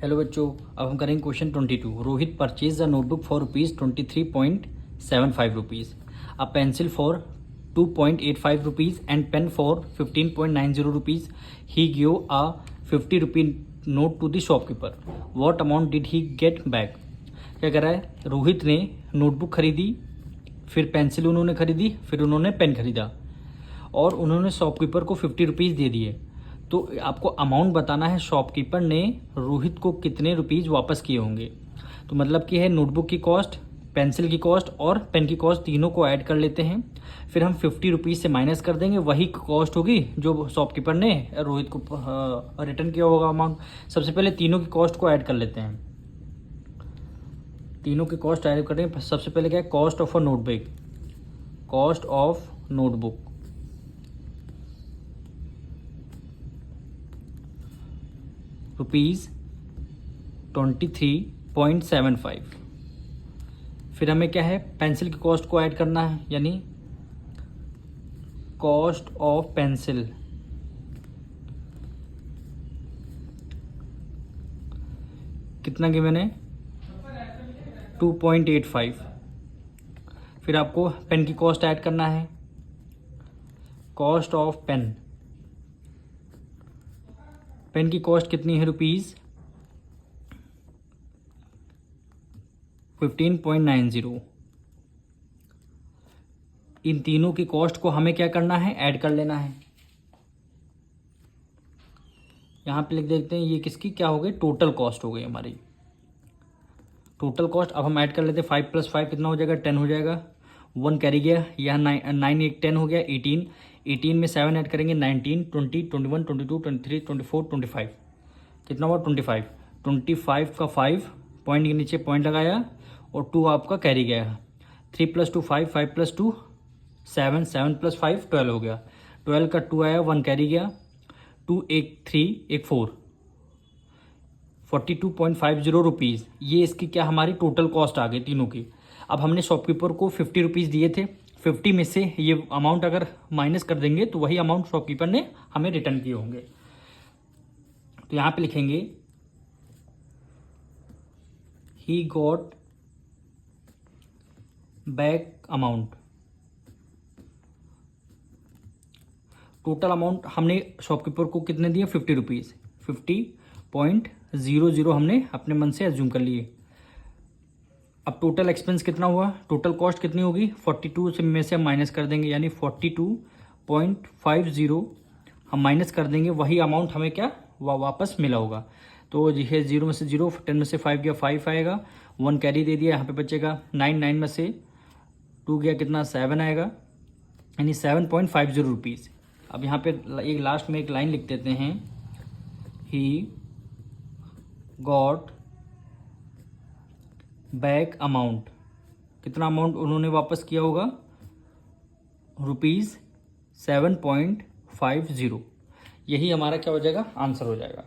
Hello बच्चों, अब हम करेंगे question 22। Rohit purchase a notebook for ₹23.75, a pencil for ₹2.85 and pen for ₹15.90। He give a ₹50 note to the shopkeeper. What amount did he get back? क्या कह रहा है, रोहित ने नोटबुक खरीदी, फिर पेंसिल उन्होंने खरीदी, फिर उन्होंने पेन खरीदा और उन्होंने शॉपकीपर को ₹50 दे दिए। तो आपको अमाउंट बताना है शॉपकीपर ने रोहित को कितने रुपीज़ वापस किए होंगे। तो मतलब कि है नोटबुक की कॉस्ट, पेंसिल की कॉस्ट और पेन की कॉस्ट, तीनों को ऐड कर लेते हैं। फिर हम ₹50 से माइनस कर देंगे, वही कॉस्ट होगी जो शॉपकीपर ने रोहित को रिटर्न किया होगा अमाउंट। सबसे पहले तीनों की कॉस्ट को ऐड कर लेते हैं। तीनों की कॉस्ट ऐड करें। सबसे पहले क्या है, cost of a notebook. Cost of notebook ₹23.75। फिर हमें क्या है, पेंसिल की कॉस्ट को ऐड करना है, यानी कॉस्ट ऑफ पेंसिल कितना की मैंने 2.85। फिर आपको पेन की कॉस्ट ऐड करना है, कॉस्ट ऑफ पेन। पेन की कॉस्ट कितनी है, ₹15.90। इन तीनों की कॉस्ट को हमें क्या करना है, ऐड कर लेना है। यहाँ पे लिख देते हैं, ये किसकी क्या हो गई, टोटल कॉस्ट हो गई हमारी। टोटल कॉस्ट अब हम ऐड कर लेते हैं। 5 + 5 कितना हो जाएगा, 10 हो जाएगा। 1 कैरी गया, यहाँ 9 1 10 हो गया, 18। 18 में 7 ऐड करेंगे, 19 20 21 22 23 24 25 कितना हुआ, 25। 25 का 5 पॉइंट के नीचे पॉइंट लगाया और 2 आपका कैरी गया। 3 + 2 5, 5 + 2 7, 7 + 5 12 हो गया। 12 का 2 आया, 1 कैरी गया, 2 एक 3 एक 4, ₹42.50। ये इसकी क्या हमारी टोटल कॉस्ट आ गई तीनों की। अब हमने शॉपकीपर को ₹50 दिए थे, 50 में से ये अमाउंट अगर माइनस कर देंगे तो वही अमाउंट शॉपकीपर ने हमें रिटर्न किए होंगे। तो यहाँ पे लिखेंगे he got back amount. Total amount हमने शॉपकीपर को कितने दिए, ₹50। 50.00 हमने अपने मन से एज्यूम कर लिए। अब टोटल एक्सपेंस कितना हुआ, टोटल कॉस्ट कितनी होगी, 42 से में से हम माइनस कर देंगे, यानी 42.50 हम माइनस कर देंगे, वही अमाउंट हमें क्या वापस मिला होगा। तो ये 0 में से 0, 10 में से 5 गया, 5 आएगा। 1 कैरी दे दिया, यहाँ पे बचेगा 9, 9 में से 2 गया, कितना 7 आएगा, यानी ₹7.50। अब यहाँ पे एक लास्ट में एक लाइन लिख देते हैं, ही गॉट बैक अमाउंट। कितना अमाउंट उन्होंने वापस किया होगा, ₹7.50। यही हमारा क्या हो जाएगा, आंसर हो जाएगा।